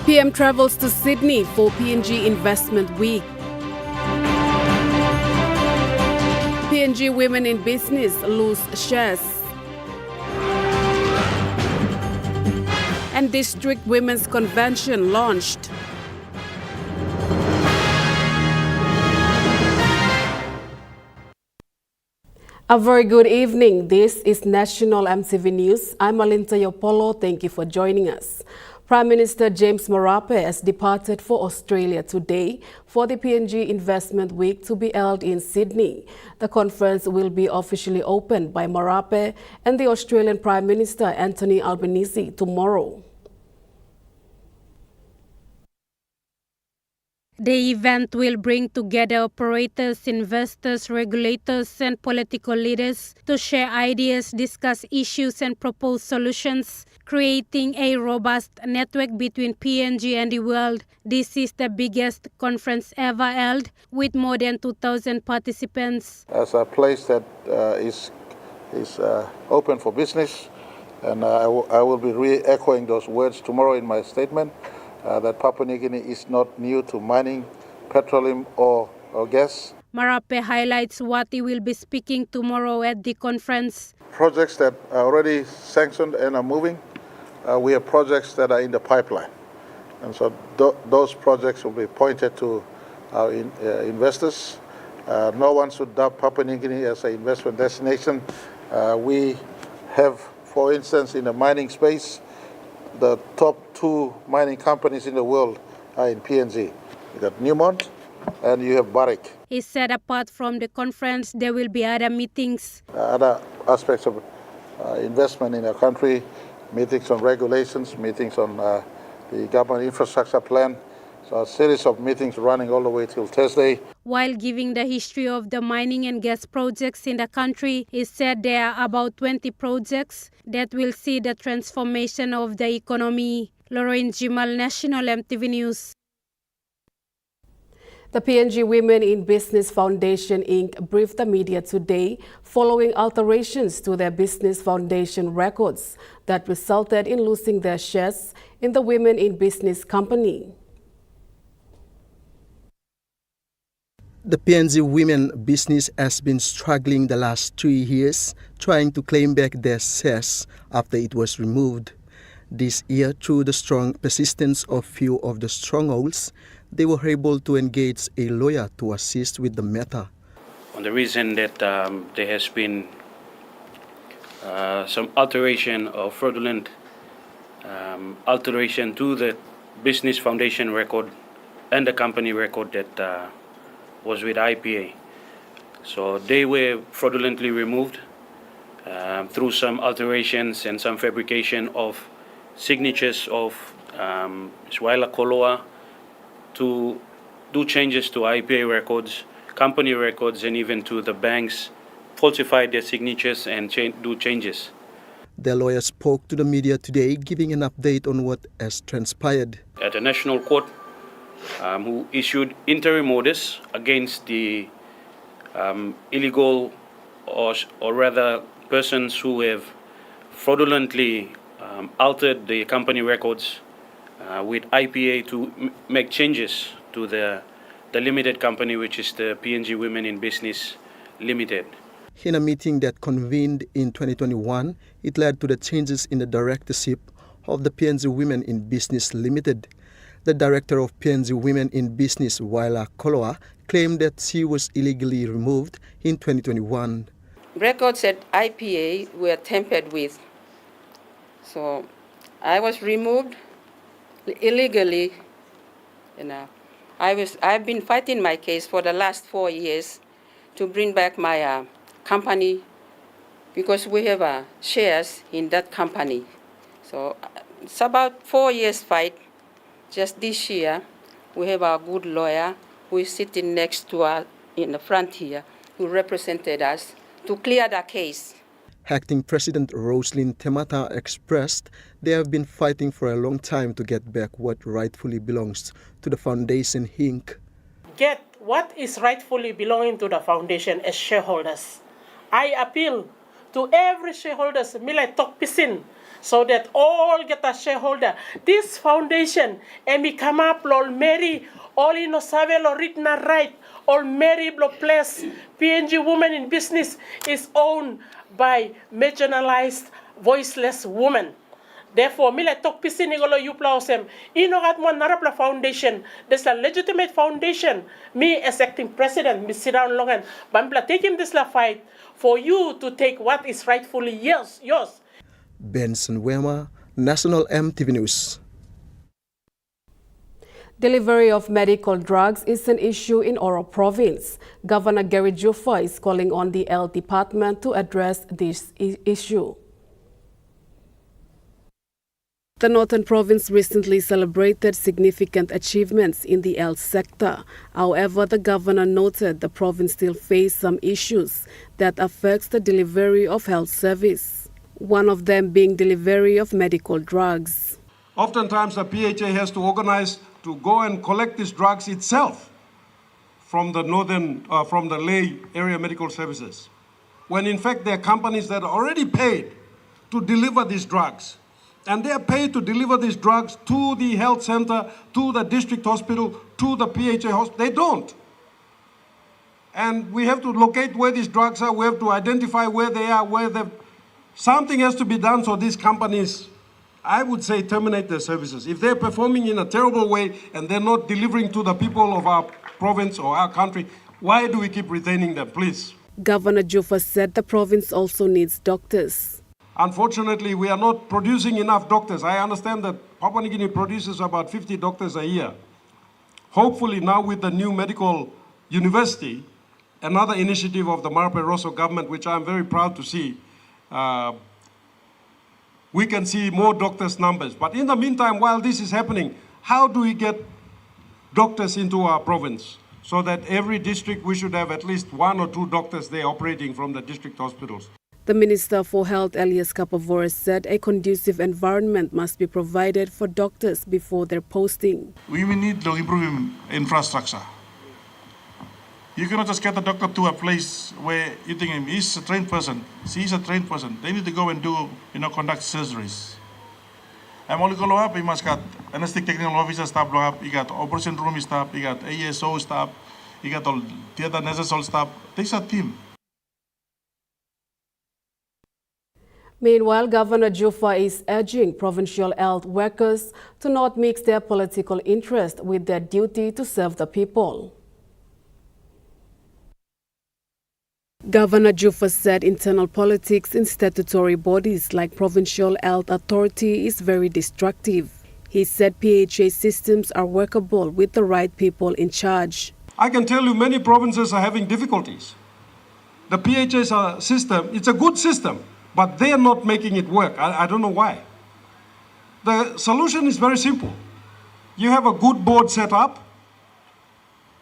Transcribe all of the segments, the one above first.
PM travels to Sydney for PNG Investment Week. PNG Women in Business lose shares. And District Women's Convention launched. A very good evening. This is National EMTV News. I'm Alinta Yopolo. Thank you for joining us. Prime Minister James Marape has departed for Australia today for the PNG Investment Week to be held in Sydney. The conference will be officially opened by Marape and the Australian Prime Minister Anthony Albanese tomorrow. The event will bring together operators, investors, regulators, and political leaders to share ideas, discuss issues, and propose solutions, creating a robust network between PNG and the world. This is the biggest conference ever held, with more than 2,000 participants. As a place that is open for business, and I will be re-echoing those words tomorrow in my statement. That Papua New Guinea is not new to mining, petroleum or gas. Marape highlights what he will be speaking tomorrow at the conference. Projects that are already sanctioned and are moving, we have projects that are in the pipeline. And so those projects will be pointed to our investors. No one should doubt Papua New Guinea as an investment destination. We have, for instance, in the mining space, the top 2 mining companies in the world are in PNG. You got Newmont and you have Barrick. He said apart from the conference, there will be other meetings. Other aspects of investment in our country, meetings on regulations, meetings on the government infrastructure plan. So a series of meetings running all the way till Thursday. While giving the history of the mining and gas projects in the country, he said there are about 20 projects that will see the transformation of the economy. Lauren Jimal, National EMTV News. The PNG Women in Business Foundation, Inc. briefed the media today following alterations to their business foundation records that resulted in losing their shares in the Women in Business company. The PNG Women business has been struggling the last 3 years, trying to claim back their shares after it was removed. This year, through the strong persistence of few of the strongholds, they were able to engage a lawyer to assist with the matter. On the reason that there has been some alteration or fraudulent alteration to the business foundation record and the company record that was with IPA. So they were fraudulently removed through some alterations and some fabrication of signatures of Swaila Koloa to do changes to IPA records, company records, and even to the banks, falsify their signatures and do changes. The lawyer spoke to the media today, giving an update on what has transpired. At the National Court, who issued interim orders against the illegal or rather persons who have fraudulently altered the company records with IPA to make changes to the limited company, which is the PNG Women in Business Limited. In a meeting that convened in 2021, it led to the changes in the directorship of the PNG Women in Business Limited. The director of PNG Women in Business, Waila Koloa, claimed that she was illegally removed in 2021. Records at IPA were tampered with. So I was removed illegally. I've been fighting my case for the last 4 years to bring back my company because we have shares in that company. So it's about 4 years fight. Just this year, we have a good lawyer who is sitting next to us in the front here, who represented us to clear the case. Acting President Roslyn Temata expressed they have been fighting for a long time to get back what rightfully belongs to the Foundation, Inc. Get what is rightfully belonging to the Foundation as shareholders. I appeal to every shareholders, milay tok pisin, so that all get a shareholder. This foundation, Emi Kama Plol Mary, all in Osavelo written right, all Mary Blo Place, PNG Women in Business is owned by marginalized, voiceless women. Therefore, mila tok pisi nigolo yuplaosem. Inogat mo narapla foundation. This a legitimate foundation. Me as acting president, me sit down long and bambla taking this la fight for you to take what is rightfully yours. Benson Wema, National EMTV News. Delivery of medical drugs is an issue in Oro Province. Governor Gary Juffa is calling on the Health Department to address this issue. The Northern Province recently celebrated significant achievements in the health sector. However, the governor noted the province still faces some issues that affects the delivery of health service, one of them being delivery of medical drugs. Oftentimes, the PHA has to organize to go and collect these drugs itself from the lay area medical services, when in fact there are companies that are already paid to deliver these drugs. And they are paid to deliver these drugs to the health center, to the district hospital, to the PHA hospital. They don't. And we have to locate where these drugs are. We have to identify where they are, something has to be done so these companies, I would say, terminate their services. If they're performing in a terrible way and they're not delivering to the people of our province or our country, why do we keep retaining them, please? Governor Juffa said the province also needs doctors. Unfortunately, we are not producing enough doctors. I understand that Papua New Guinea produces about 50 doctors a year. Hopefully now with the new medical university, another initiative of the Marape Rosso government, which I'm very proud to see, we can see more doctors' numbers. But in the meantime, while this is happening, how do we get doctors into our province? So that every district, we should have at least 1 or 2 doctors there operating from the district hospitals. The Minister for Health, Elias Kapavoris, said a conducive environment must be provided for doctors before their posting. We need to improve infrastructure. You cannot just get a doctor to a place where you think he's a trained person, she's a trained person. They need to go and do, conduct surgeries. And only follow up, you must got anesthetic technical officer staff, you got operation room staff, you got ASO staff, you got all theater nurses staff. There's a team. Meanwhile, Governor Juffa is urging provincial health workers to not mix their political interest with their duty to serve the people. Governor Juffa said internal politics in statutory bodies like Provincial Health Authority is very destructive. He said PHA systems are workable with the right people in charge. I can tell you many provinces are having difficulties. The PHA system, it's a good system, but they are not making it work. I don't know why. The solution is very simple. You have a good board set up,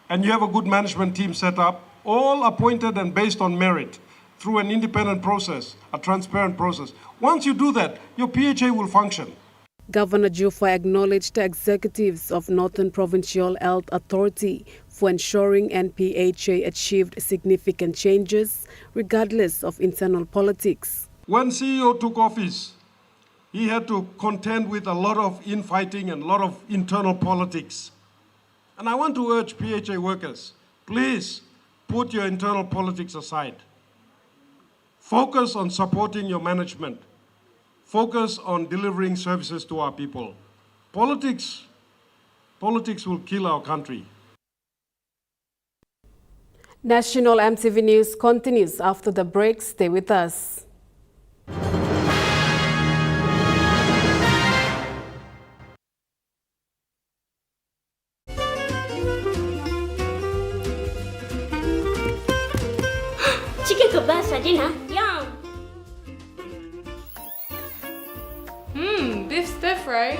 and you have a good management team set up, all appointed and based on merit through an independent process, a transparent process. Once you do that, your PHA will function. Governor Juffa acknowledged the executives of Northern Provincial Health Authority for ensuring NPHA achieved significant changes regardless of internal politics. When CEO took office, he had to contend with a lot of infighting and a lot of internal politics. And I want to urge PHA workers, please put your internal politics aside. Focus on supporting your management. Focus on delivering services to our people. Politics will kill our country. National EMTV News continues after the break. Stay with us. Chicken kebab for dinner. Yum. Beef stir fry.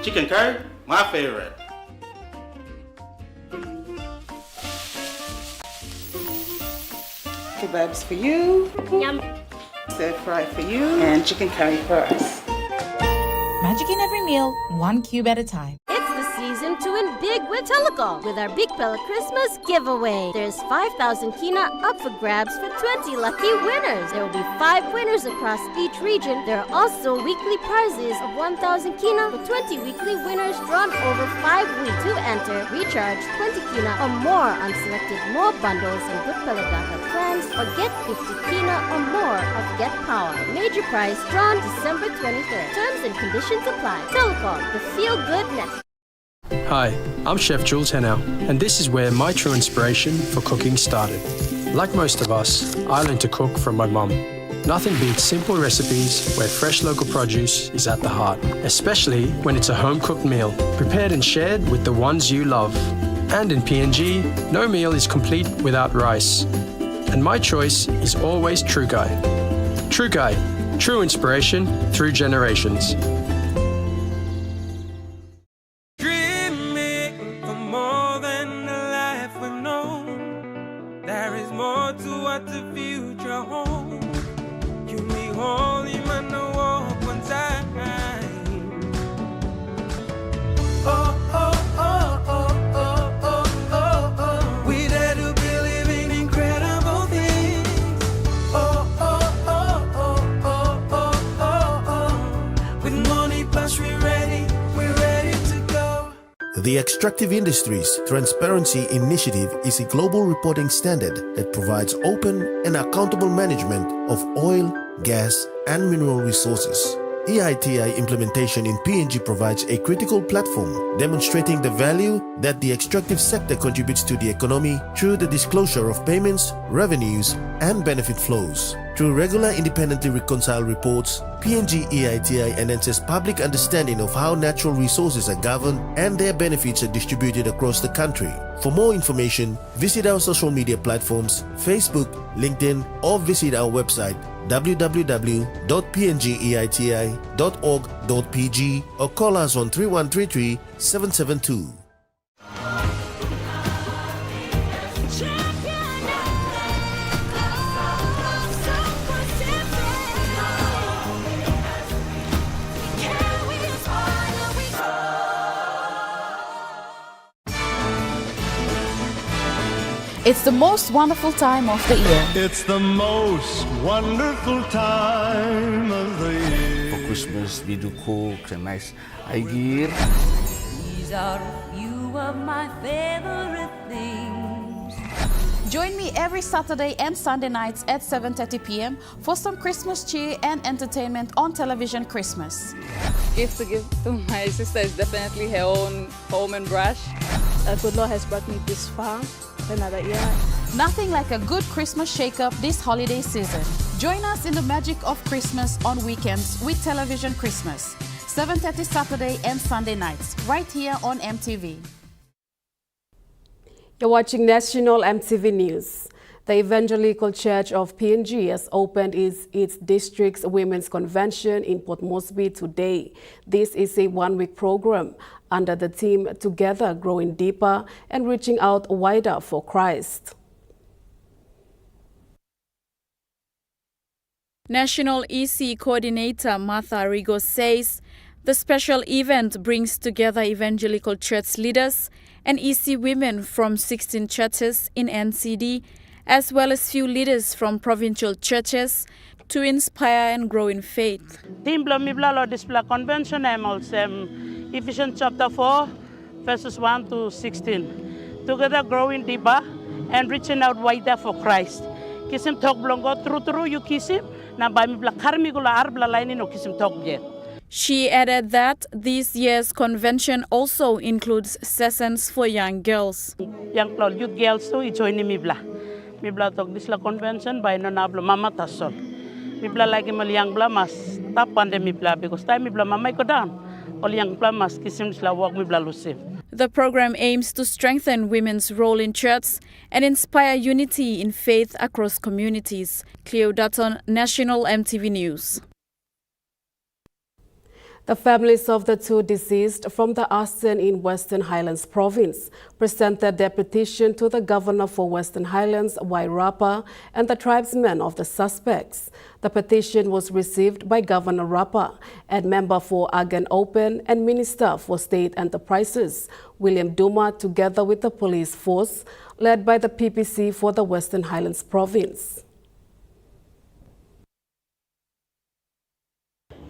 Chicken curry, my favorite. Kebabs for you. Yum. Stir fry for you. And chicken curry for us. Magic in every meal, one cube at a time. It's the season to win big with Telecom with our Big Pella Christmas giveaway. There's 5,000 kina up for grabs for 20 lucky winners. There will be 5 winners across each region. There are also weekly prizes of 1,000 kina for 20 weekly winners drawn over 5 weeks. To enter, recharge 20 kina or more on selected more bundles and Good Pella Data plans or get 50 kina or more of Get Power. Major prize drawn December 23rd. Terms and conditions apply. Telecom, the feel-good network. Hi, I'm Chef Jules Henao, and this is where my true inspiration for cooking started. Like most of us, I learned to cook from my mum. Nothing beats simple recipes where fresh local produce is at the heart, especially when it's a home-cooked meal, prepared and shared with the ones you love. And in PNG, no meal is complete without rice. And my choice is always True Guy. True Guy, true inspiration through generations. Dreaming for more than the life we've known. There is more to what the future holds. You may hold him on the walk one time. Oh, oh, oh, oh, oh, oh, oh, oh. We dare to believe in incredible things. Oh, oh, oh, oh, oh, oh, oh, oh. With money plus we're ready to go. The Extractive Industries Transparency Initiative is a global reporting standard that provides open and accountable management of oil, gas, and mineral resources. EITI implementation in PNG provides a critical platform demonstrating the value that the extractive sector contributes to the economy through the disclosure of payments, revenues, and benefit flows. Through regular independently reconciled reports, PNG EITI enhances public understanding of how natural resources are governed and their benefits are distributed across the country. For more information, visit our social media platforms, Facebook, LinkedIn, or visit our website www.pngeiti.org.pg or call us on 3133 772. It's the most wonderful time of the year. It's the most wonderful time of the year. For Christmas, we do cook and nice gear. These are a few of my favorite things. Join me every Saturday and Sunday nights at 7:30 p.m. for some Christmas cheer and entertainment on television Christmas. Gift to give to my sister is definitely her own home and brush. Good Lord has brought me this far. Another year. Nothing like a good Christmas shake-up this holiday season. Join us in the magic of Christmas on weekends with Television Christmas. 7:30 Saturday and Sunday nights, right here on MTV. You're watching National MTV News. The Evangelical Church of PNG has opened its district's Women's Convention in Port Moresby today. This is a one-week program under the theme Together Growing Deeper and Reaching Out Wider for Christ. National EC Coordinator Martha Rigo says the special event brings together evangelical church leaders and EC women from 16 churches in NCD, as well as few leaders from provincial churches, to inspire and grow in faith. Timbla Mibla Lord Display Convention, Ephesians chapter 4, verses 1 to 16. Together growing deeper and reaching out wider for Christ. Kisim talk blongo true you kisim na ba mibla karmi gula arbla laini no kisim talk yet. She added that this year's convention also includes sessions for young girls. Young youth girls too join Mibla. Mibla talk this la convention by no nablo mama tasol. Mibla lagi mal young bla mas tapan de Mibla because time Mibla mama ko down. The program aims to strengthen women's role in church and inspire unity in faith across communities. Cleo Dutton, National MTV News. The families of the two deceased from the arson in Western Highlands Province presented their petition to the Governor for Western Highlands, Wairapa, and the tribesmen of the suspects. The petition was received by Governor Rapa and member for Agan Open and Minister for State Enterprises, William Duma, together with the police force led by the PPC for the Western Highlands Province.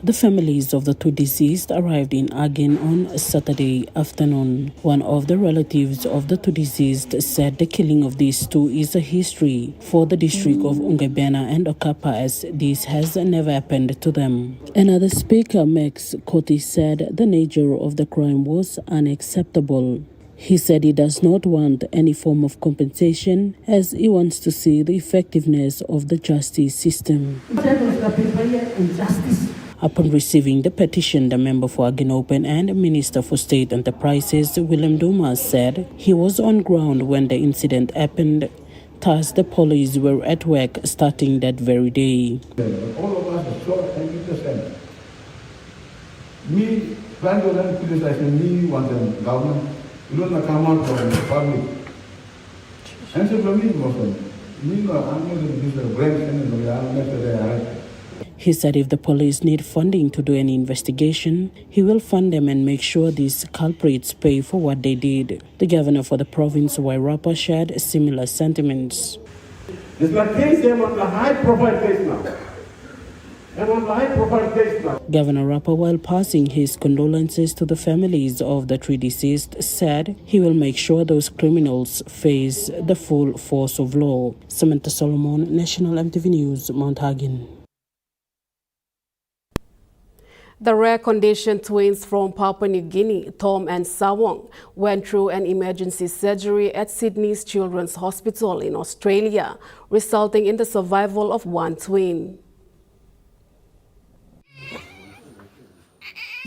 The families of the two deceased arrived in Agen on Saturday afternoon. One of the relatives of the two deceased said the killing of these two is a history for the district of Ungabena and Okapa, as this has never happened to them. Another speaker, Max Koti, said the nature of the crime was unacceptable. He said he does not want any form of compensation, as he wants to see the effectiveness of the justice system. Upon receiving the petition, the member for Agan Open and Minister for State Enterprises, William Duma, said he was on ground when the incident happened. Thus, the police were at work starting that very day. All of us are so interested. Me, trying to learn criticizing me, want the government, you don't come out from the public. And so for me, I'm going to use the brain and the He said if the police need funding to do any investigation, he will fund them and make sure these culprits pay for what they did. The governor for the province, Wairapa, shared similar sentiments. It's like case them on the high-profile case now. Governor Rapa, while passing his condolences to the families of the three deceased, said he will make sure those criminals face the full force of law. Samantha Solomon, National EMTV News, Mount Hagen. The rare-condition twins from Papua New Guinea, Tom and Sawong, went through an emergency surgery at Sydney's Children's Hospital in Australia, resulting in the survival of one twin.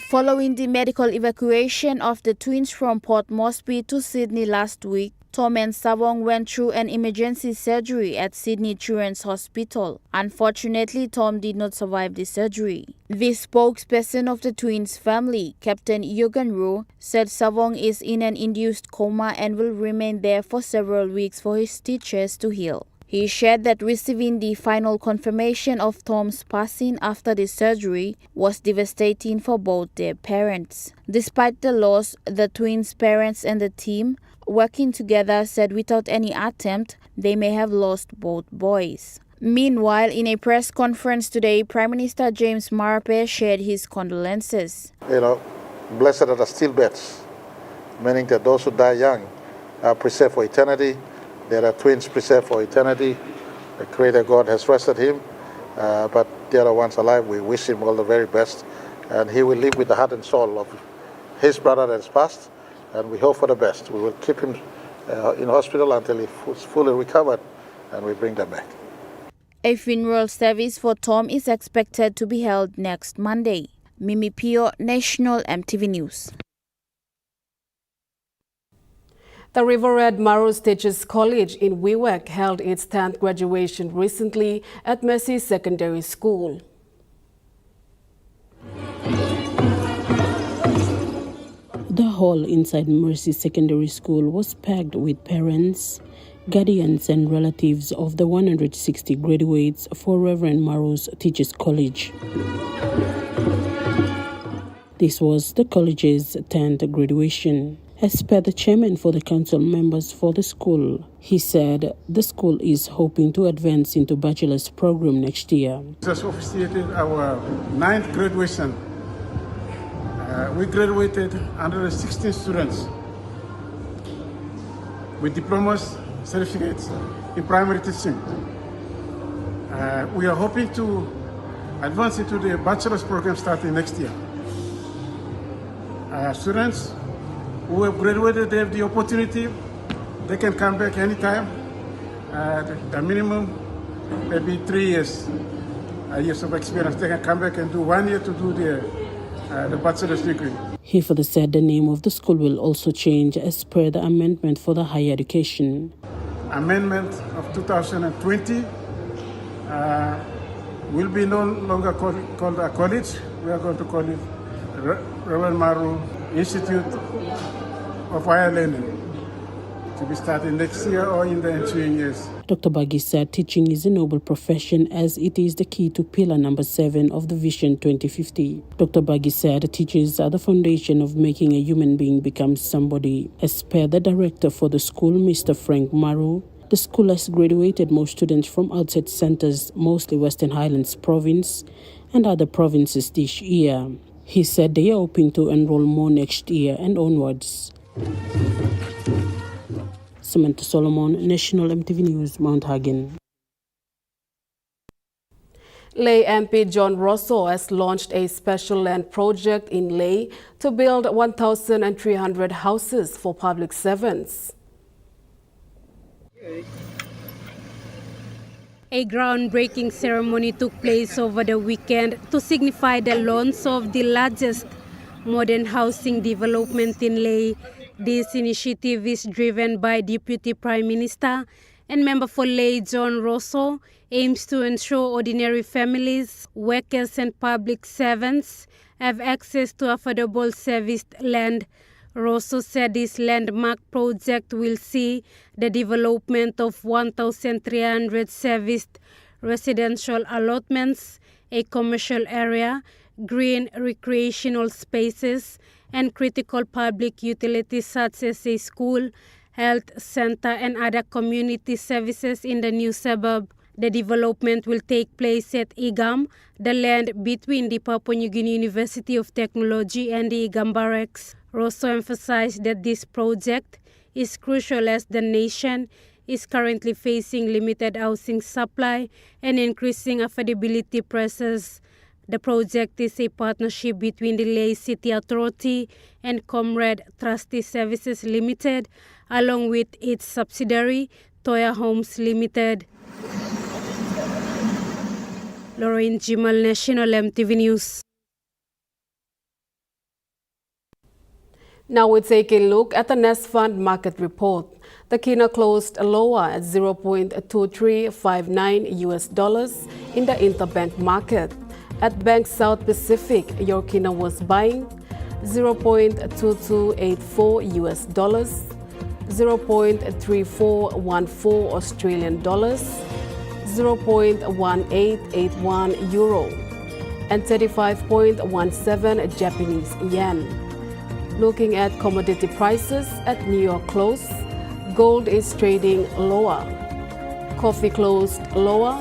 Following the medical evacuation of the twins from Port Moresby to Sydney last week, Tom and Sawong went through an emergency surgery at Sydney Children's Hospital. Unfortunately, Tom did not survive the surgery. The spokesperson of the twins' family, Captain Yogan Ru, said Sawong is in an induced coma and will remain there for several weeks for his stitches to heal. He shared that receiving the final confirmation of Tom's passing after the surgery was devastating for both their parents. Despite the loss, the twins' parents and the team, working together, said without any attempt, they may have lost both boys. Meanwhile, in a press conference today, Prime Minister James Marape shared his condolences. Blessed are the stillbirths, meaning that those who die young are preserved for eternity. There are twins preserved for eternity. The Creator God has rested him, but the other ones alive, we wish him all the very best. And he will live with the heart and soul of his brother that has passed, and we hope for the best. We will keep him in hospital until he is fully recovered, and we bring them back. A funeral service for Tom is expected to be held next Monday. Mimi Pio, National EMTV News. The Riverhead Maros Teachers College in Wewak held its 10th graduation recently at Mercy Secondary School. The hall inside Mercy Secondary School was packed with parents, guardians and relatives of the 160 graduates for Reverend Maros Teachers College. This was the college's 10th graduation. As per the chairman for the council members for the school, he said the school is hoping to advance into bachelor's program next year. Just officiated our 9th graduation. We graduated 116 students with diplomas, certificates in primary teaching. We are hoping to advance into the bachelor's program starting next year. Students who have graduated, they have the opportunity. They can come back anytime. The minimum maybe 3 years of experience. They can come back and do 1 year to do the bachelor's degree. He further said the name of the school will also change as per the amendment for the higher education. Amendment of 2020 will be no longer called a college. We are going to call it Reverend Maru Institute of Higher Learning to be starting next year or in the ensuing years. Dr. Baggi said teaching is a noble profession as it is the key to pillar number 7 of the Vision 2050. Dr. Baggi said teachers are the foundation of making a human being become somebody. As per the director for the school, Mr. Frank Maru, the school has graduated most students from outside centers, mostly Western Highlands Province and other provinces this year. He said they are hoping to enroll more next year and onwards. Samantha Solomon, National EMTV News, Mount Hagen. Lay MP John Rosso has launched a special land project in Lay to build 1,300 houses for public servants. A groundbreaking ceremony took place over the weekend to signify the launch of the largest modern housing development in Lay. This initiative is driven by Deputy Prime Minister and member for Lay John Rosso, aims to ensure ordinary families, workers and public servants have access to affordable serviced land. Rosso said this landmark project will see the development of 1,300 serviced residential allotments, a commercial area, green recreational spaces, and critical public utilities such as a school, health center, and other community services in the new suburb. The development will take place at Igam, the land between the Papua New Guinea University of Technology and the Igam Barracks. Rosso emphasized that this project is crucial as the nation is currently facing limited housing supply and increasing affordability pressures. The project is a partnership between the Lay City Authority and Comrade Trustee Services Limited, along with its subsidiary, Toya Homes Limited. Lorraine Jimal, National EMTV News. Now we take a look at the Nest Fund market report. The Kina closed lower at $0.2359 in the interbank market. At Bank South Pacific, your Kina was buying $0.2284, $0.3414 Australian dollars, 0.1881 euro, and 35.17 Japanese yen. Looking at commodity prices at New York close, gold is trading lower, coffee closed lower,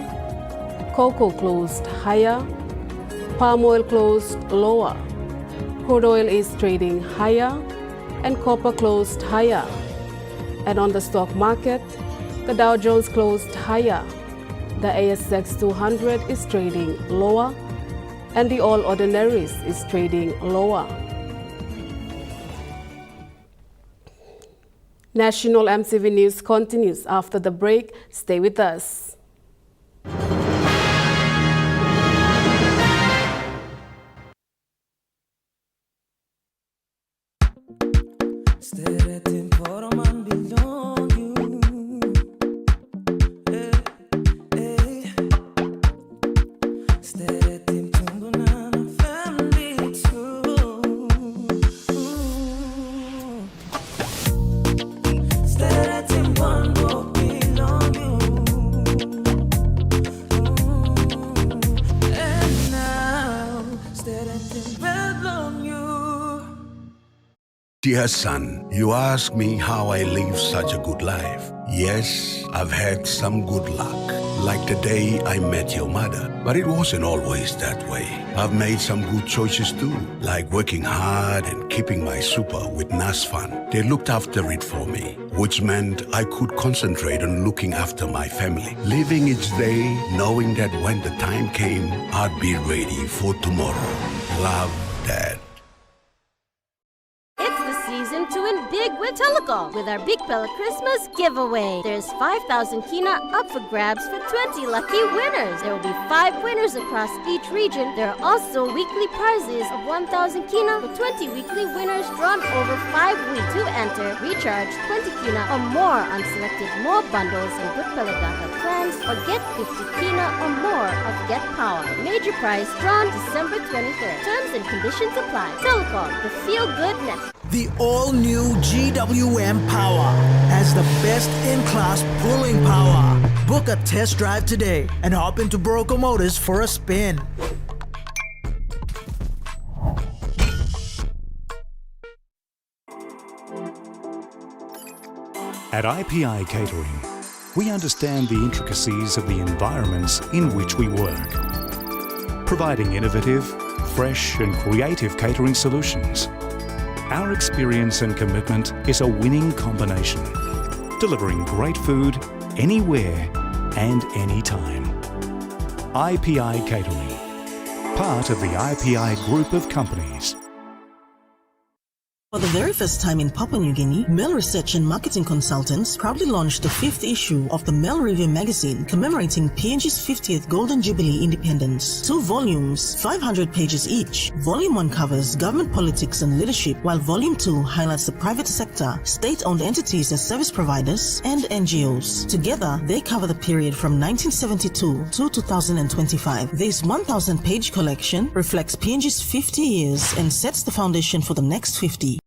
cocoa closed higher, palm oil closed lower, crude oil is trading higher, and copper closed higher. And on the stock market, the Dow Jones closed higher, the ASX 200 is trading lower, and the All Ordinaries is trading lower. National EMTV News continues after the break. Stay with us. Dear son, you ask me how I live such a good life. Yes, I've had some good luck, like the day I met your mother. But it wasn't always that way. I've made some good choices too, like working hard and keeping my super with NASFAN. They looked after it for me, which meant I could concentrate on looking after my family, living each day knowing that when the time came, I'd be ready for tomorrow. Love, Dad. season to win big with Telecom with our Big Pella Christmas giveaway. There's 5,000 kina up for grabs for 20 lucky winners. There will be 5 winners across each region. There are also weekly prizes of 1,000 kina for 20 weekly winners drawn over 5 weeks. To enter, recharge 20 kina or more on selected more bundles and Good Pella data plans or get 50 kina or more of Get Power. Major prize drawn December 23rd. Terms and conditions apply. Telecom, the feel-good network. The all-new GWM Power has the best-in-class pulling power. Book a test drive today and hop into Broco Motors for a spin. At IPI Catering, we understand the intricacies of the environments in which we work, providing innovative, fresh and creative catering solutions. Our experience and commitment is a winning combination, delivering great food anywhere and anytime. IPI Catering, part of the IPI group of companies. For the very first time in Papua New Guinea, Mel Research and Marketing Consultants proudly launched the 5th issue of the Mel Review magazine commemorating PNG's 50th Golden Jubilee independence. 2 volumes, 500 pages each. Volume 1 covers government politics and leadership, while Volume 2 highlights the private sector, state-owned entities as service providers, and NGOs. Together, they cover the period from 1972 to 2025. This 1,000-page collection reflects PNG's 50 years and sets the foundation for the next 50.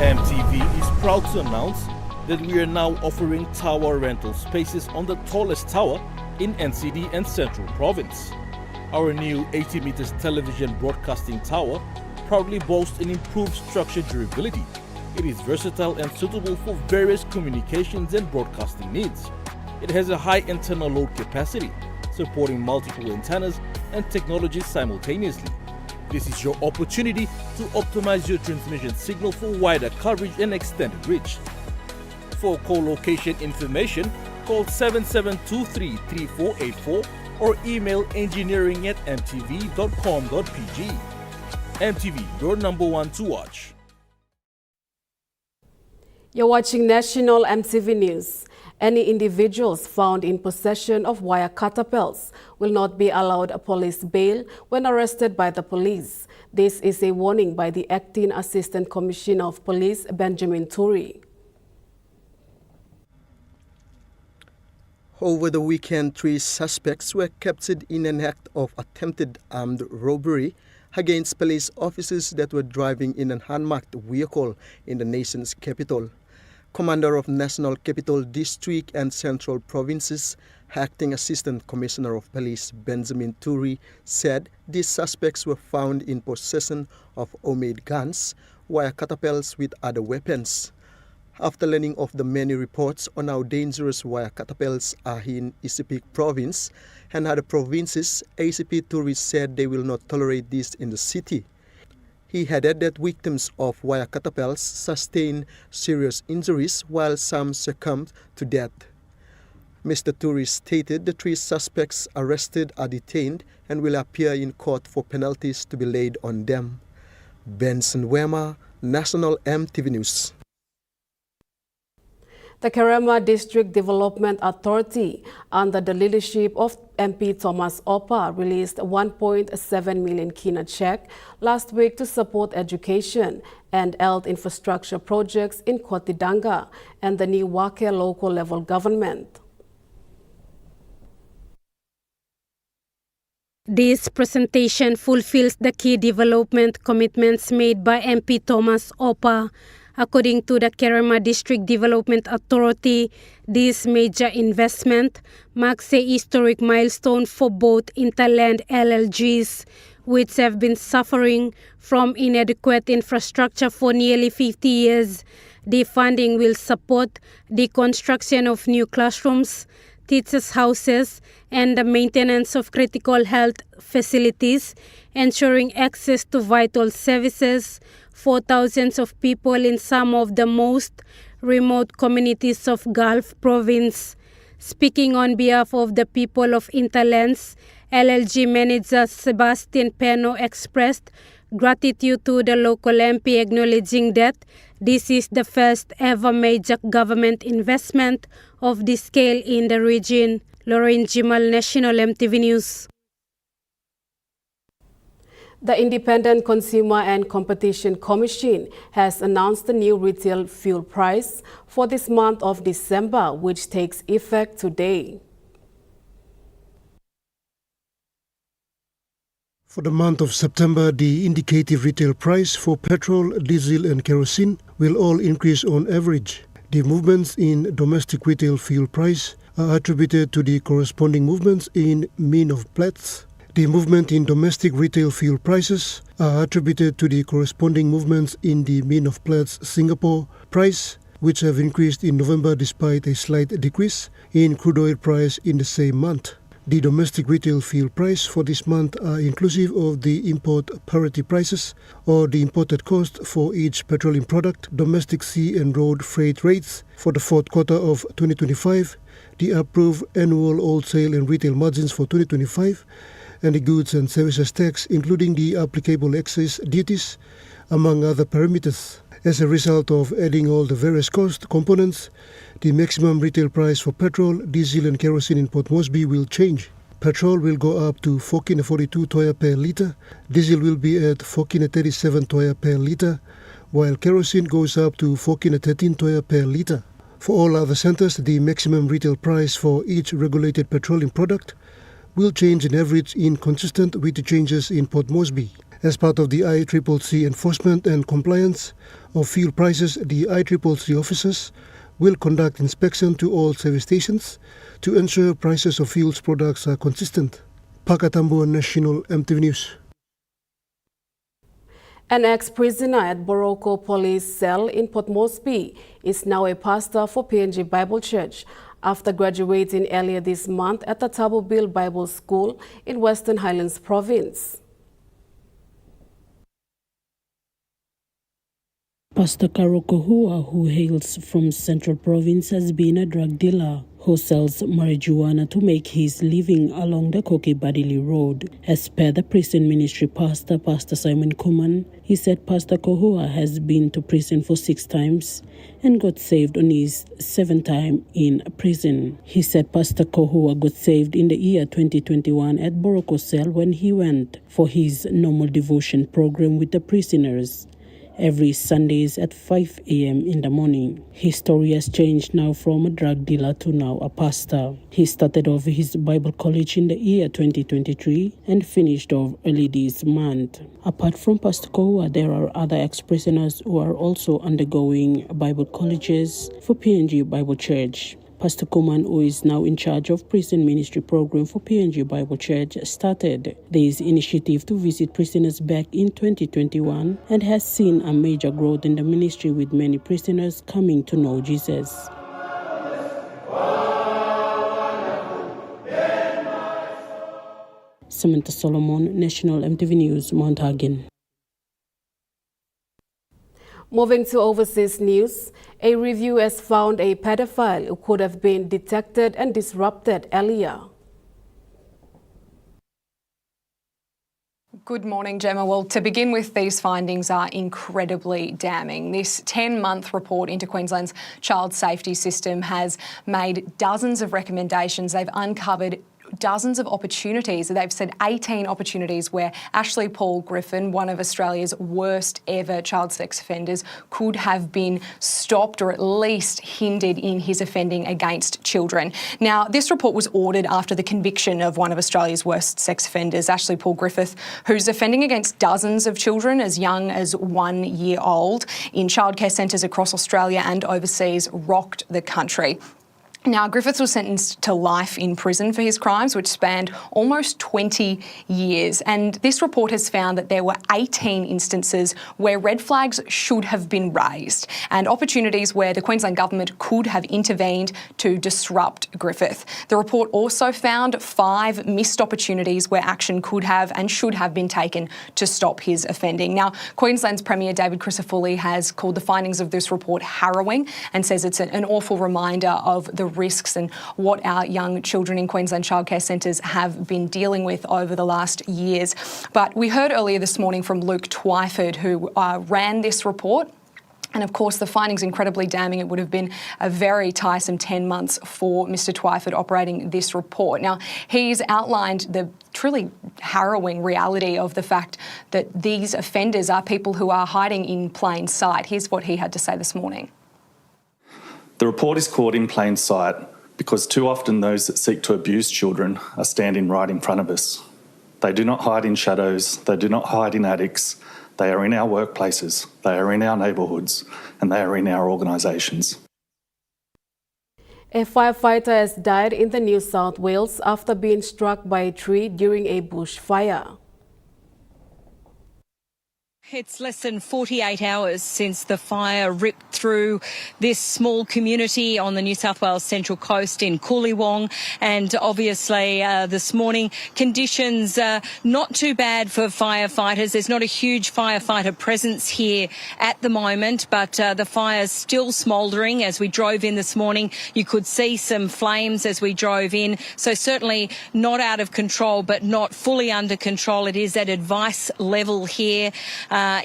EMTV is proud to announce that we are now offering tower rental spaces on the tallest tower in NCD and Central Province. Our new 80 meters television broadcasting tower proudly boasts an improved structure durability. It is versatile and suitable for various communications and broadcasting needs. It has a high internal load capacity, supporting multiple antennas and technologies simultaneously. This is your opportunity to optimize your transmission signal for wider coverage and extended reach. For co-location information, call 7723-3484 or email engineering@mtv.com.pg. MTV, your number one to watch. You're watching National MTV News. Any individuals found in possession of wire catapults will not be allowed a police bail when arrested by the police. This is a warning by the Acting Assistant Commissioner of Police, Benjamin Turi. Over the weekend, 3 suspects were captured in an act of attempted armed robbery against police officers that were driving in an unmarked vehicle in the nation's capital. Commander of National Capital District and Central Provinces, Acting Assistant Commissioner of Police Benjamin Turi, said these suspects were found in possession of homemade guns, wire catapults with other weapons. After learning of the many reports on how dangerous wire catapults are in Isipik Province and other provinces, ACP Turi said they will not tolerate this in the city. He added that victims of wire catapults sustained serious injuries while some succumbed to death. Mr. Turi stated the 3 suspects arrested are detained and will appear in court for penalties to be laid on them. Benson Wema, National MTV News. The Kerema District Development Authority, under the leadership of MP Thomas Opa, released a 1.7 million kina check last week to support education and health infrastructure projects in Kotidanga and the new Wake local level government. This presentation fulfills the key development commitments made by MP Thomas Opa. According to the Kerema District Development Authority, this major investment marks a historic milestone for both interland LLGs, which have been suffering from inadequate infrastructure for nearly 50 years. The funding will support the construction of new classrooms, teachers' houses, and the maintenance of critical health facilities, ensuring access to vital services for thousands of people in some of the most remote communities of Gulf Province. Speaking on behalf of the people of Interlands, LLG manager Sebastian Peno expressed gratitude to the local MP acknowledging that this is the first ever major government investment of this scale in the region. Lauren Jimal, National EMTV News. The Independent Consumer and Competition Commission has announced the new retail fuel price for this month of December, which takes effect today. For the month of September, the indicative retail price for petrol, diesel and kerosene will all increase on average. The movements in domestic retail fuel price are attributed to the corresponding movements in mean of Platts. The movement in domestic retail fuel prices are attributed to the corresponding movements in the mean of Platts Singapore price, which have increased in November despite a slight decrease in crude oil price in the same month. The domestic retail fuel price for this month are inclusive of the import parity prices or the imported cost for each petroleum product, domestic sea and road freight rates for the fourth quarter of 2025, the approved annual wholesale and retail margins for 2025, and the goods and services tax, including the applicable excise duties, among other parameters. As a result of adding all the various cost components, the maximum retail price for petrol, diesel and kerosene in Port Moresby will change. Petrol will go up to 14.42 toya per litre, diesel will be at 14.37 toya per litre, while kerosene goes up to 14.13 toya per litre. For all other centres, the maximum retail price for each regulated petroleum product will change in average inconsistent with the changes in Port Moresby. As part of the ICCC enforcement and compliance of fuel prices, the ICCC officers will conduct inspection to all service stations to ensure prices of fuels products are consistent. Pakatambo, National EMTV News. An ex-prisoner at Boroko Police Cell in Port Moresby is now a pastor for PNG Bible Church after graduating earlier this month at the Tabobil Bible School in Western Highlands Province. Pastor Karokohua, who hails from Central Province, has been a drug dealer who sells marijuana to make his living along the Koke-Badili Road. As per the prison ministry pastor, Pastor Simon Kuman, he said Pastor Kohua has been to prison for 6 times and got saved on his 7th time in prison. He said Pastor Kohua got saved in the year 2021 at Boroko Cell when he went for his normal devotion program with the prisoners every Sundays at 5 a.m. in the morning. His story has changed now from a drug dealer to now a pastor. He started off his Bible college in the year 2023 and finished off early this month. Apart from Pastor Kohua, there are other ex-prisoners who are also undergoing Bible colleges for PNG Bible Church. Pastor Kuman, who is now in charge of prison ministry program for PNG Bible Church, started this initiative to visit prisoners back in 2021 and has seen a major growth in the ministry with many prisoners coming to know Jesus. Samantha Solomon, National EMTV News, Mount Hagen. Moving to overseas news, a review has found a pedophile who could have been detected and disrupted earlier. Good morning, Gemma. Well, to begin with, these findings are incredibly damning. This 10-month report into Queensland's child safety system has made dozens of recommendations. They've uncovered dozens of opportunities. They've said 18 opportunities where Ashley Paul Griffin, one of Australia's worst ever child sex offenders, could have been stopped or at least hindered in his offending against children. Now, this report was ordered after the conviction of one of Australia's worst sex offenders, Ashley Paul Griffith, who's offending against dozens of children as young as 1 year old in childcare centres across Australia and overseas, rocked the country. Now, Griffiths was sentenced to life in prison for his crimes, which spanned almost 20 years. And this report has found that there were 18 instances where red flags should have been raised and opportunities where the Queensland Government could have intervened to disrupt Griffith. The report also found 5 missed opportunities where action could have and should have been taken to stop his offending. Now, Queensland's Premier David Crisafulli has called the findings of this report harrowing and says it's an awful reminder of the risks and what our young children in Queensland childcare centres have been dealing with over the last years. But we heard earlier this morning from Luke Twyford, who ran this report. And of course, the findings incredibly damning. It would have been a very tiresome 10 months for Mr. Twyford operating this report. Now, he's outlined the truly harrowing reality of the fact that these offenders are people who are hiding in plain sight. Here's what he had to say this morning. The report is caught in plain sight because too often those that seek to abuse children are standing right in front of us. They do not hide in shadows. They do not hide in attics. They are in our workplaces, they are in our neighbourhoods, and they are in our organisations. A firefighter has died in the New South Wales after being struck by a tree during a bushfire. It's less than 48 hours since the fire ripped through this small community on the New South Wales Central Coast in Coolewong, and obviously this morning conditions not too bad for firefighters. There's not a huge firefighter presence here at the moment, but the fire's still smouldering. As we drove in this morning, you could see some flames as we drove in, so certainly not out of control, but not fully under control. It is at advice level here.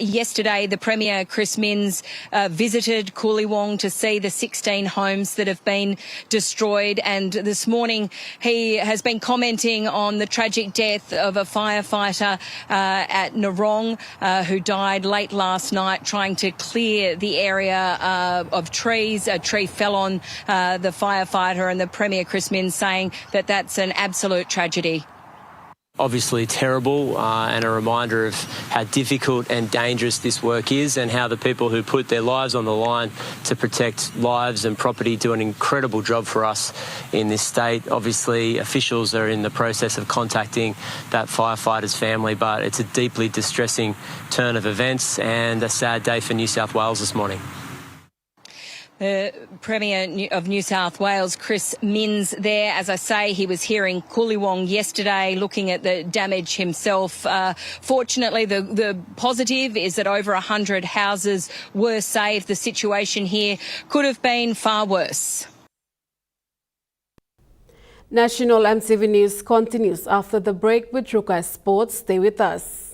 Yesterday, the Premier, Chris Minns, visited Coolewong to see the 16 homes that have been destroyed. And this morning, he has been commenting on the tragic death of a firefighter at Narong who died late last night trying to clear the area of trees. A tree fell on the firefighter, and the Premier, Chris Minns, saying that that's an absolute tragedy. Obviously terrible and a reminder of how difficult and dangerous this work is, and how the people who put their lives on the line to protect lives and property do an incredible job for us in this state. Obviously, officials are in the process of contacting that firefighter's family, but it's a deeply distressing turn of events and a sad day for New South Wales this morning. The Premier of New South Wales, Chris Minns, there. As I say, he was here in Coolewong yesterday looking at the damage himself. Fortunately, the positive is that over 100 houses were saved. The situation here could have been far worse. National MTV News continues after the break with Ruka Sports. Stay with us.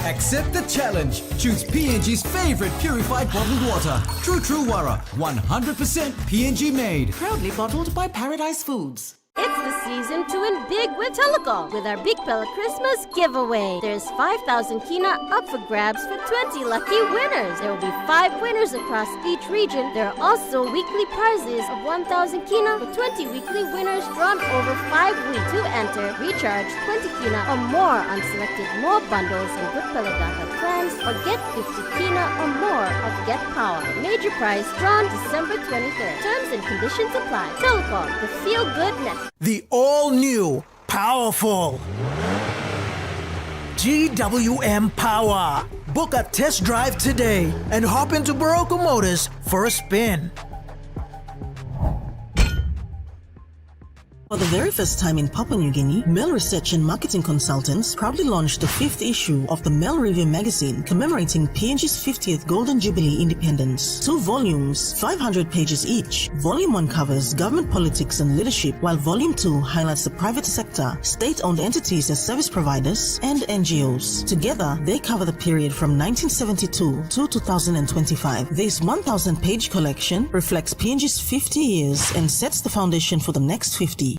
Accept the challenge. Choose PNG's favorite purified bottled water. True Wara, 100% PNG made. Proudly bottled by Paradise Foods. It's the season to win big with Telecom with our Big Pella Christmas giveaway. There's 5,000 kina up for grabs for 20 lucky winners. There will be 5 winners across each region. There are also weekly prizes of 1,000 kina for 20 weekly winners drawn over 5 weeks. To enter, recharge 20 kina or more on selected more bundles and Good Pella data plans, or get 50 kina or more of Get Power. Major prize drawn December 23rd. Terms and conditions apply. Telecom, the feel-good network. The all-new, powerful GWM Power. Book a test drive today and hop into Barocco Motors for a spin. For the very first time in Papua New Guinea, Mel Research and Marketing Consultants proudly launched the 5th issue of the Mel Review magazine commemorating PNG's 50th Golden Jubilee independence. 2 volumes, 500 pages each. Volume 1 covers government politics and leadership, while Volume 2 highlights the private sector, state-owned entities as service providers, and NGOs. Together, they cover the period from 1972 to 2025. This 1,000-page collection reflects PNG's 50 years and sets the foundation for the next 50.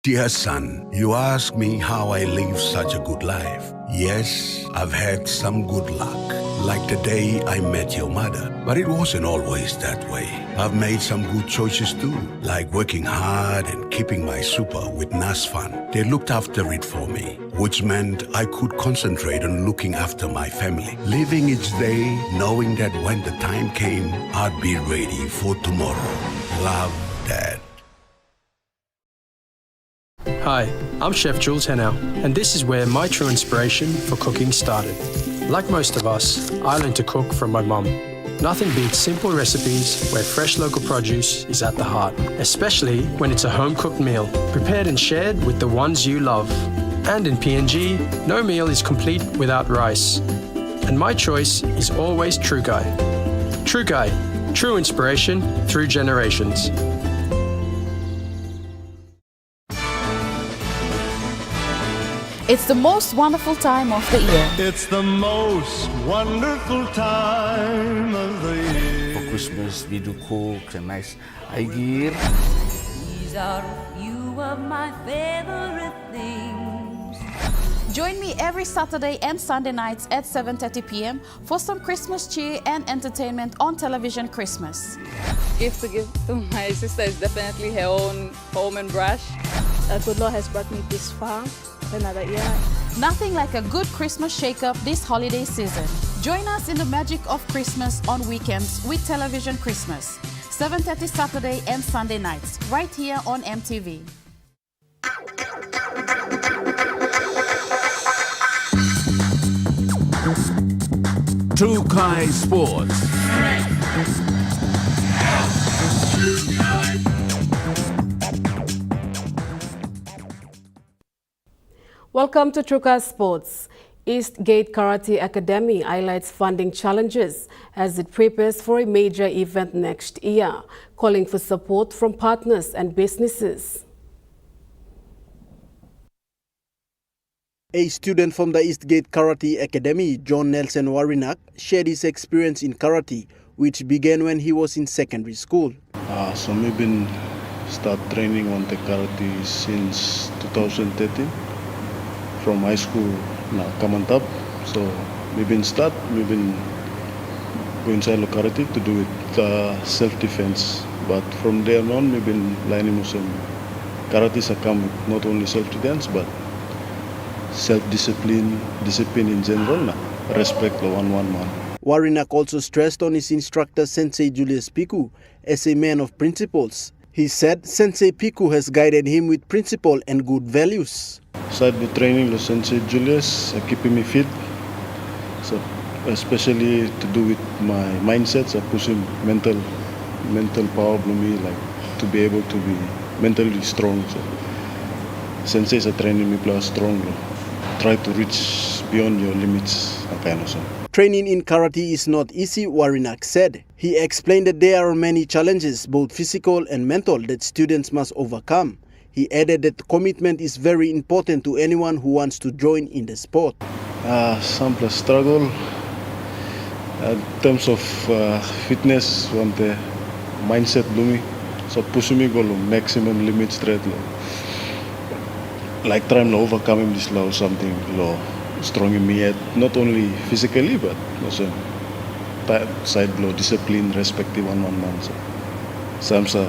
Dear son, you ask me how I live such a good life. Yes, I've had some good luck, like the day I met your mother. But it wasn't always that way. I've made some good choices too, like working hard and keeping my super with NASFAN. They looked after it for me, which meant I could concentrate on looking after my family. Living each day, knowing that when the time came, I'd be ready for tomorrow. Love, Dad. Hi, I'm Chef Jules Hennow, and this is where my true inspiration for cooking started. Like most of us, I learned to cook from my mum. Nothing beats simple recipes where fresh local produce is at the heart, especially when it's a home-cooked meal, prepared and shared with the ones you love. And in PNG, no meal is complete without rice. And my choice is always True Guy. True Guy, true inspiration through generations. It's the most wonderful time of the year. It's the most wonderful time of the year. For Christmas, we do cook and nice gear. These are a few of my favorite things. Join me every Saturday and Sunday nights at 7:30 p.m. for some Christmas cheer and entertainment on television Christmas. Gift to give to my sister is definitely her own home and brush. Good Lord has brought me this far. Another year. Nothing like a good Christmas shake-up this holiday season. Join us in the magic of Christmas on weekends with Television Christmas. 7:30 Saturday and Sunday nights, right here on EMTV. Trukai Sports. Welcome to Truka Sports. Eastgate Karate Academy highlights funding challenges as it prepares for a major event next year, calling for support from partners and businesses. A student from the Eastgate Karate Academy, John Nelson Warinak, shared his experience in karate, which began when he was in secondary school. So we've been start training on the karate since 2013. From high school now come up, so we've been going silo karate to do with self-defense, but from there on we've been learning some karate come with not only self-defense but self-discipline in general, respect the one man. Warinak also stressed on his instructor Sensei Julius Piku as a man of principles. He said Sensei Piku has guided him with principle and good values. Aside the training, the Sensei Julius keeping me fit, so especially to do with my mindset, so pushing mental power for me, like to be able to be mentally strong. So Sensei is training me plus strong, try to reach beyond your limits, kind of so. Training in karate is not easy, Warinak said. He explained that there are many challenges, both physical and mental, that students must overcome. He added that commitment is very important to anyone who wants to join in the sport. Some struggle in terms of fitness, want the mindset me, so pushing me go to maximum limit straight, like trying to overcome this law, something law strong in me, not only physically but also side blow, discipline, respective one man. So some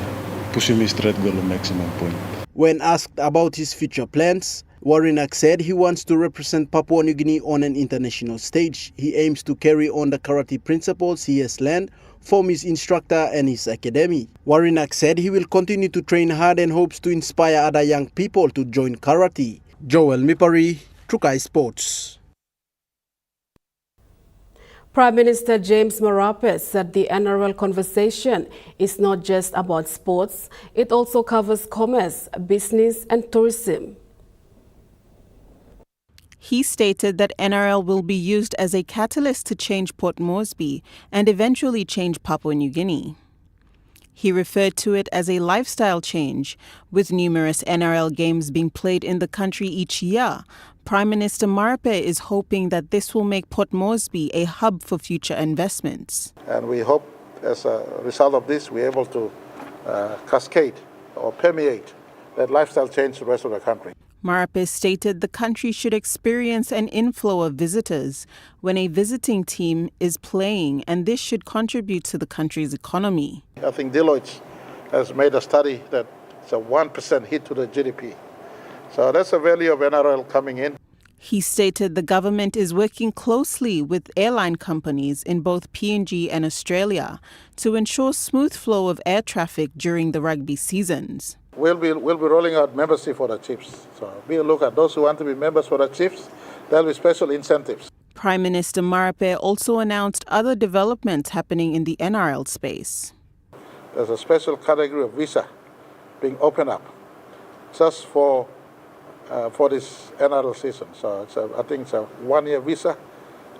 pushing me straight go to maximum point. When asked about his future plans, Warinak said he wants to represent Papua New Guinea on an international stage. He aims to carry on the karate principles he has learned from his instructor and his academy. Warinak said he will continue to train hard and hopes to inspire other young people to join karate. Joel Mipari, Trukai Sports. Prime Minister James Marape said the NRL conversation is not just about sports, it also covers commerce, business and tourism. He stated that NRL will be used as a catalyst to change Port Moresby and eventually change Papua New Guinea. He referred to it as a lifestyle change, with numerous NRL games being played in the country each year. Prime Minister Marape is hoping that this will make Port Moresby a hub for future investments. And we hope as a result of this we're able to cascade or permeate that lifestyle change to the rest of the country. Marape stated the country should experience an inflow of visitors when a visiting team is playing, and this should contribute to the country's economy. I think Deloitte has made a study that it's a 1% hit to the GDP. So that's the value of NRL coming in. He stated the government is working closely with airline companies in both PNG and Australia to ensure smooth flow of air traffic during the rugby seasons. We'll be rolling out membership for the chiefs. So be a look at those who want to be members for the chiefs. There'll be special incentives. Prime Minister Marape also announced other developments happening in the NRL space. There's a special category of visa being opened up just for this NRL season. So I think it's a 1-year visa,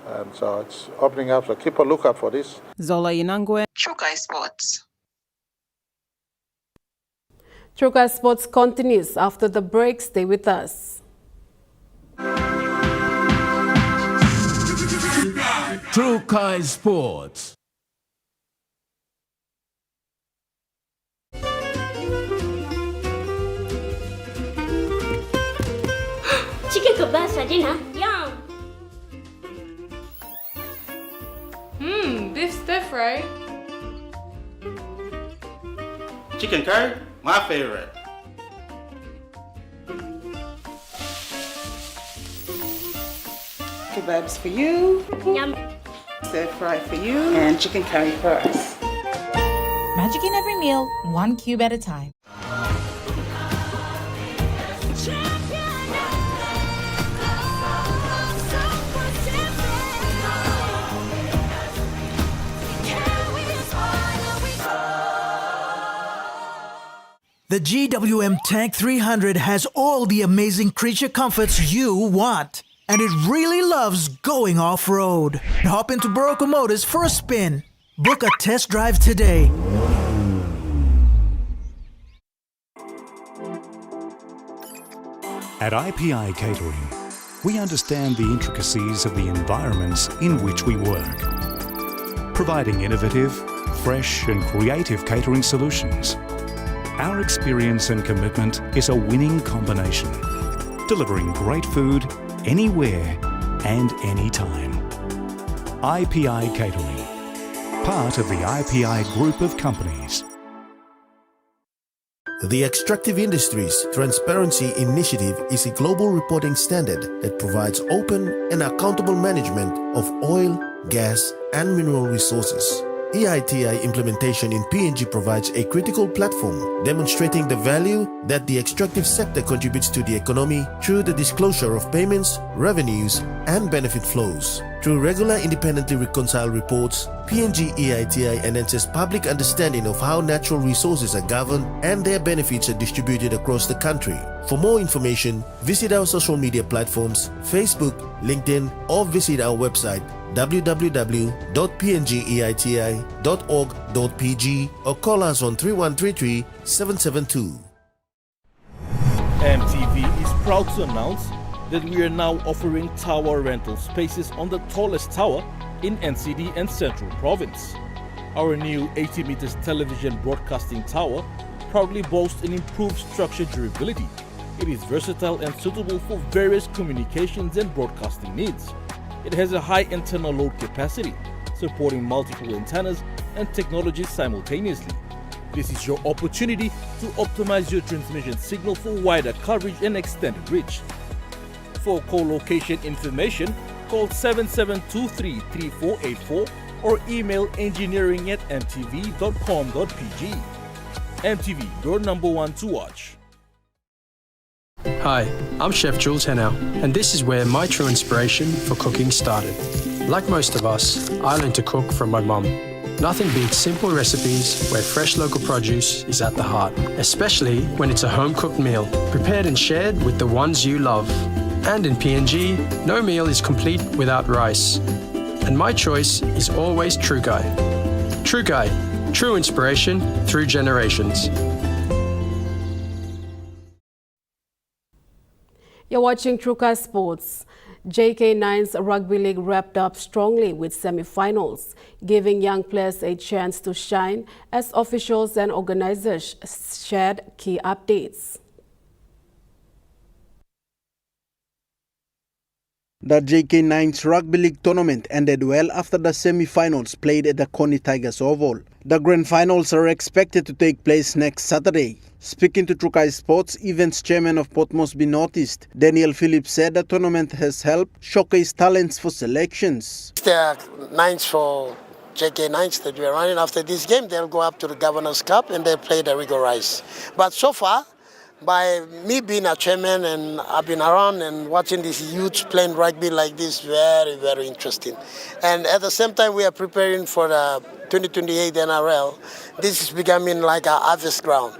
and so it's opening up. So keep a lookout for this. Zola Inangwe, Chukai Sports. Chukai Sports continues after the break. Stay with us. Chukai Sports. Chicken kebab for dinner. Yum. Beef stir fry. Chicken curry, my favorite. Kebabs for you. Yum. Stir fry for you. And chicken curry for us. Magic in every meal, 1 cube at a time. The GWM Tank 300 has all the amazing creature comforts you want. And it really loves going off-road. Hop into Barocco Motors for a spin. Book a test drive today. At IPI Catering, we understand the intricacies of the environments in which we work, providing innovative, fresh and creative catering solutions. Our experience and commitment is a winning combination, delivering great food anywhere and anytime. IPI Catering, part of the IPI group of companies. The Extractive Industries Transparency Initiative is a global reporting standard that provides open and accountable management of oil, gas, and mineral resources. EITI implementation in PNG provides a critical platform demonstrating the value that the extractive sector contributes to the economy through the disclosure of payments, revenues, and benefit flows. Through regular independently reconciled reports, PNG EITI enhances public understanding of how natural resources are governed and their benefits are distributed across the country. For more information, visit our social media platforms, Facebook, LinkedIn, or visit our website www.pngeiti.org.pg or call us on 3133 772. EMTV is proud to announce that we are now offering tower rental spaces on the tallest tower in NCD and Central Province. Our new 80 meters television broadcasting tower proudly boasts an improved structure durability. It is versatile and suitable for various communications and broadcasting needs. It has a high internal load capacity, supporting multiple antennas and technologies simultaneously. This is your opportunity to optimize your transmission signal for wider coverage and extended reach. For co-location information, call 7723-3484 or email engineering@mtv.com.pg. MTV, your number one to watch. Hi, I'm Chef Jules Henao, and this is where my true inspiration for cooking started. Like most of us, I learned to cook from my mum. Nothing beats simple recipes where fresh local produce is at the heart, especially when it's a home-cooked meal, prepared and shared with the ones you love. And in PNG, no meal is complete without rice. And my choice is always Trukai. Trukai, true inspiration through generations. You're watching Trukai Sports. JK9's Rugby League wrapped up strongly with semi-finals, giving young players a chance to shine as officials and organizers shared key updates. The JK9's Rugby League tournament ended well after the semi-finals played at the Coney Tigers Oval. The grand finals are expected to take place next Saturday. Speaking to Trukai Sports, events chairman of Port Moresby Northeast, Daniel Phillips, said the tournament has helped showcase talents for selections. There are 9s for JK9s that we are running. After this game, they'll go up to the Governor's Cup and they'll play the rigorous. But so far, by me being a chairman and I've been around and watching this youth playing rugby like this, very, very interesting. And at the same time, we are preparing for the 2028 NRL. This is becoming like a harvest ground.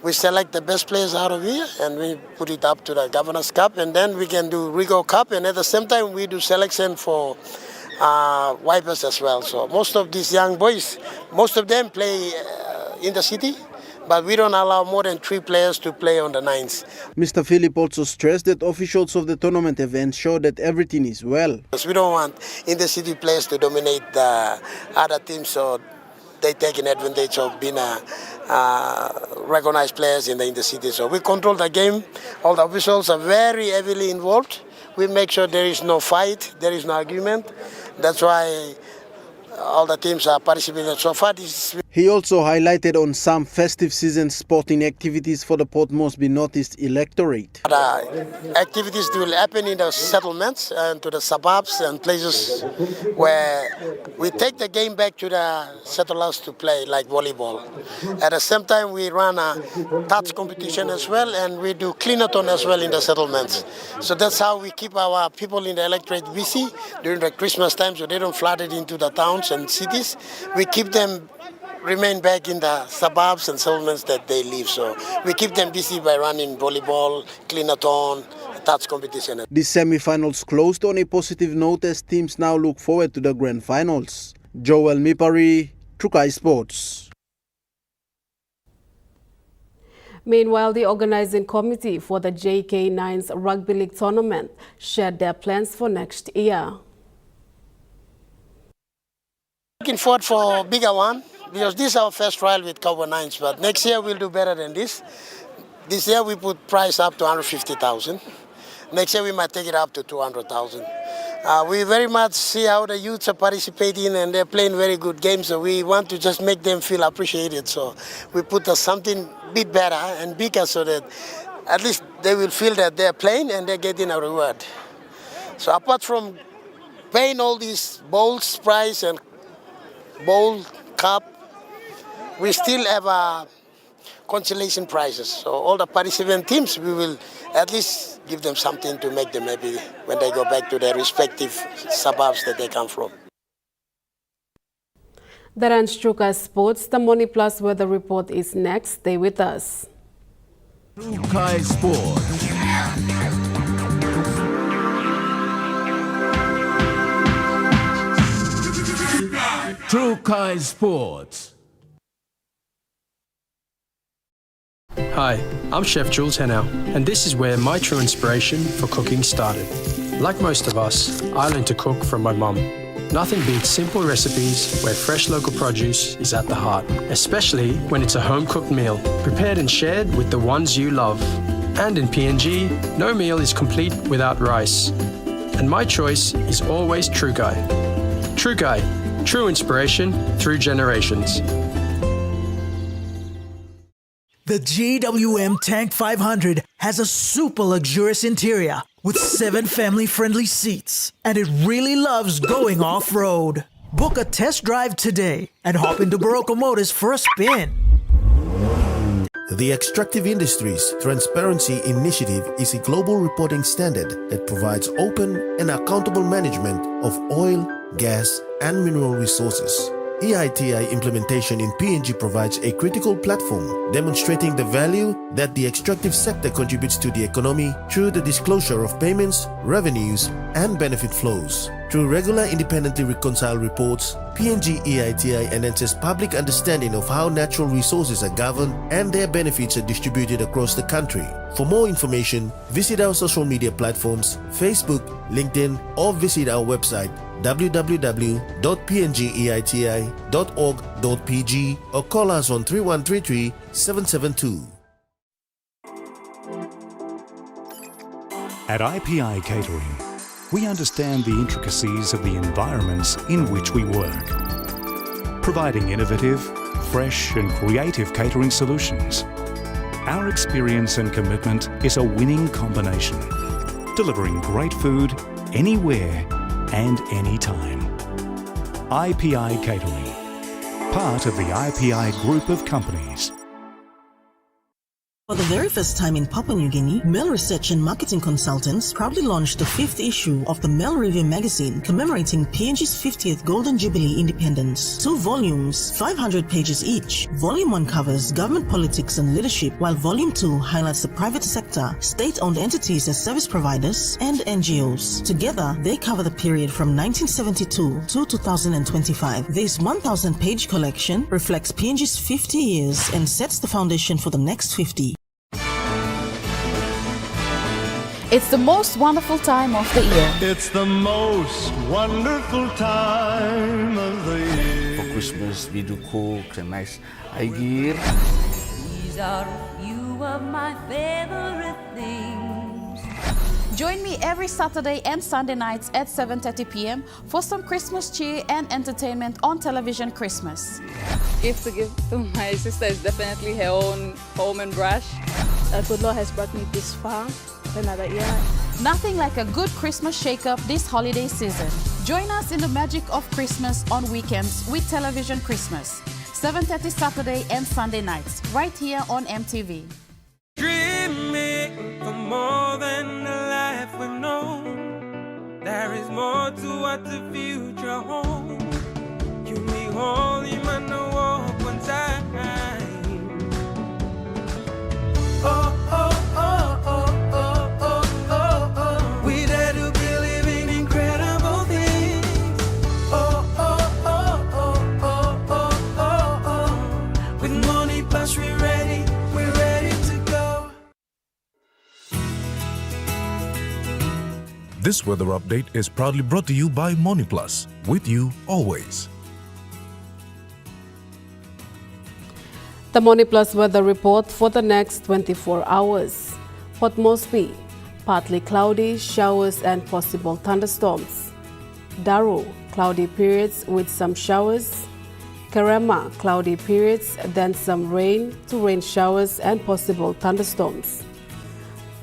We select the best players out of here and we put it up to the Governor's Cup, and then we can do Rigo Cup, and at the same time we do selection for Wipers as well. So most of these young boys, most of them play in the city, but we don't allow more than 3 players to play on the 9s. Mr. Philip also stressed that officials of the tournament have ensured that everything is well. Because we don't want in-the-city players to dominate the other teams, so they taking advantage of being recognized players in the city. So we control the game. All the officials are very heavily involved. We make sure there is no fight, there is no argument. That's why all the teams are participating so far. He also highlighted on some festive season sporting activities for the Port Moresby Northeast electorate. Activities will happen in the settlements and to the suburbs and places where we take the game back to the settlers to play, like volleyball. At the same time, we run a touch competition as well, and we do clean-a-thon as well in the settlements. So that's how we keep our people in the electorate busy during the Christmas time, so they don't flood it into the towns and cities. We keep them remain back in the suburbs and settlements that they live. So we keep them busy by running volleyball, clean-a-thon, touch competition. The semi-finals closed on a positive note as teams now look forward to the grand finals. Joel Mipari, Trukai Sports. Meanwhile, the organizing committee for the JK9's Rugby League tournament shared their plans for next year. Looking forward for a bigger one, because this is our first trial with Cowboy 9s, but next year we'll do better than this. This year we put price up to 150,000. Next year we might take it up to 200,000. We very much see how the youths are participating and they're playing very good games, so we want to just make them feel appreciated. So we put something a bit better and bigger so that at least they will feel that they're playing and they're getting a reward. So apart from paying all these bowls, prize and bowl, cup, we still have consolation prizes. So all the participant teams, we will at least give them something to make them happy when they go back to their respective suburbs that they come from. That ends Trukai Sports. The Money Plus weather report is next. Stay with us. Trukai Sports. Trukai Sports. Hi, I'm Chef Jules Henow, and this is where my true inspiration for cooking started. Like most of us, I learned to cook from my mum. Nothing beats simple recipes where fresh local produce is at the heart, especially when it's a home-cooked meal, prepared and shared with the ones you love. And in PNG, no meal is complete without rice. And my choice is always Trukai. Trukai, true inspiration through generations. The GWM Tank 500 has a super luxurious interior with 7 family-friendly seats, and it really loves going off-road. Book a test drive today and hop into Barocco Motors for a spin. The Extractive Industries Transparency Initiative is a global reporting standard that provides open and accountable management of oil, gas, and mineral resources. EITI implementation in PNG provides a critical platform demonstrating the value that the extractive sector contributes to the economy through the disclosure of payments, revenues, and benefit flows. Through regular independently reconciled reports, PNG EITI enhances public understanding of how natural resources are governed and their benefits are distributed across the country. For more information, visit our social media platforms, Facebook, LinkedIn, or visit our website www.pngeiti.org.pg or call us on 3133 772. At IPI Catering, we understand the intricacies of the environments in which we work, providing innovative, fresh and creative catering solutions. Our experience and commitment is a winning combination, delivering great food anywhere and anytime. IPI Catering, part of the IPI group of companies. For the very first time in Papua New Guinea, Mail Research and Marketing Consultants proudly launched the 5th issue of the Mail Review magazine commemorating PNG's 50th Golden Jubilee independence. 2 volumes, 500 pages each. Volume 1 covers government politics and leadership, while Volume 2 highlights the private sector, state-owned entities as service providers, and NGOs. Together, they cover the period from 1972 to 2025. This 1,000-page collection reflects PNG's 50 years and sets the foundation for the next 50. It's the most wonderful time of the year. It's the most wonderful time of the year. For Christmas, we do cook and nice gear. These are a few of my favorite things. Join me every Saturday and Sunday nights at 7:30 p.m. for some Christmas cheer and entertainment on Television Christmas. Gift to give to my sister is definitely her own home and brush. Good Lord has brought me this far. Another year. Nothing like a good Christmas shake-up this holiday season. Join us in the magic of Christmas on weekends with Television Christmas. 7:30 Saturday and Sunday nights, right here on EMTV. Dreaming for more than the life we know. There is more to what the future holds. You may hold him and no walk one time. Oh, oh, oh, oh. This weather update is proudly brought to you by MoneyPlus, with you always. The MoneyPlus weather report for the next 24 hours. Port Moresby, partly cloudy, showers and possible thunderstorms. Daro, cloudy periods with some showers. Karema, cloudy periods, then some rain to rain showers and possible thunderstorms.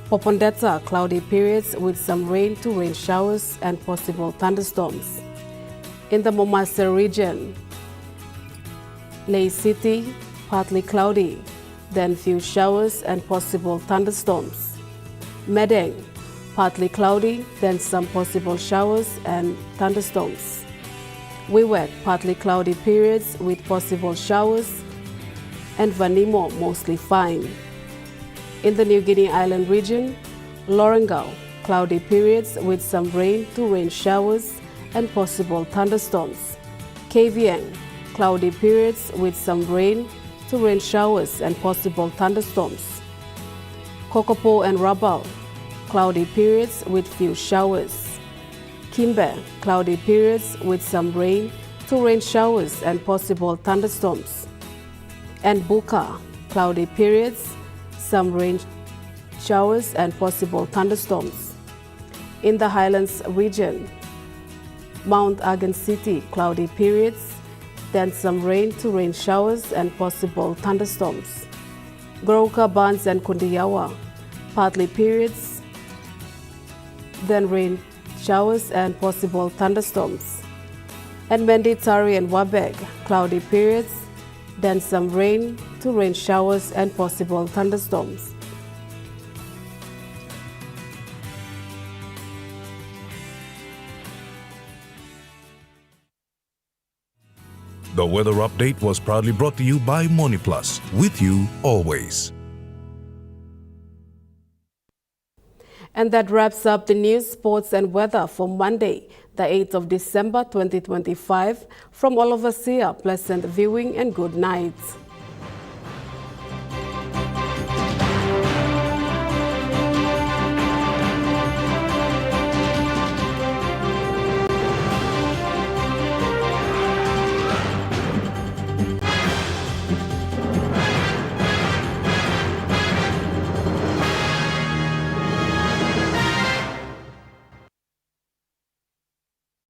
Popondetta, cloudy periods with some rain to rain showers and possible thunderstorms. In the Momasa region, Ley City, partly cloudy, then few showers and possible thunderstorms. Medeng, partly cloudy, then some possible showers and thunderstorms. Wewak, partly cloudy periods with possible showers. And Vanimo, mostly fine. In the New Guinea Island region, Lorengau, cloudy periods with some rain to rain showers and possible thunderstorms. Kavieng, cloudy periods with some rain to rain showers and possible thunderstorms. Kokopo and Rabaul, cloudy periods with few showers. Kimbe, cloudy periods with some rain to rain showers and possible thunderstorms. And Buka, cloudy periods, some rain showers and possible thunderstorms. In the Highlands region, Mount Agan City, cloudy periods, then some rain to rain showers and possible thunderstorms. Goroka, Barnes and Kundiyawa, partly periods, then rain showers and possible thunderstorms. And Menditari and Wabeg, cloudy periods, then some rain to rain showers and possible thunderstorms. The weather update was proudly brought to you by MoneyPlus, with you always. And that wraps up the news, sports and weather for Monday, the 8th of December 2025. From all of us here, pleasant viewing and good night.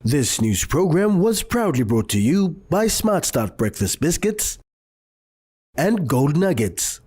This news program was proudly brought to you by Smart Start Breakfast Biscuits and Gold Nuggets.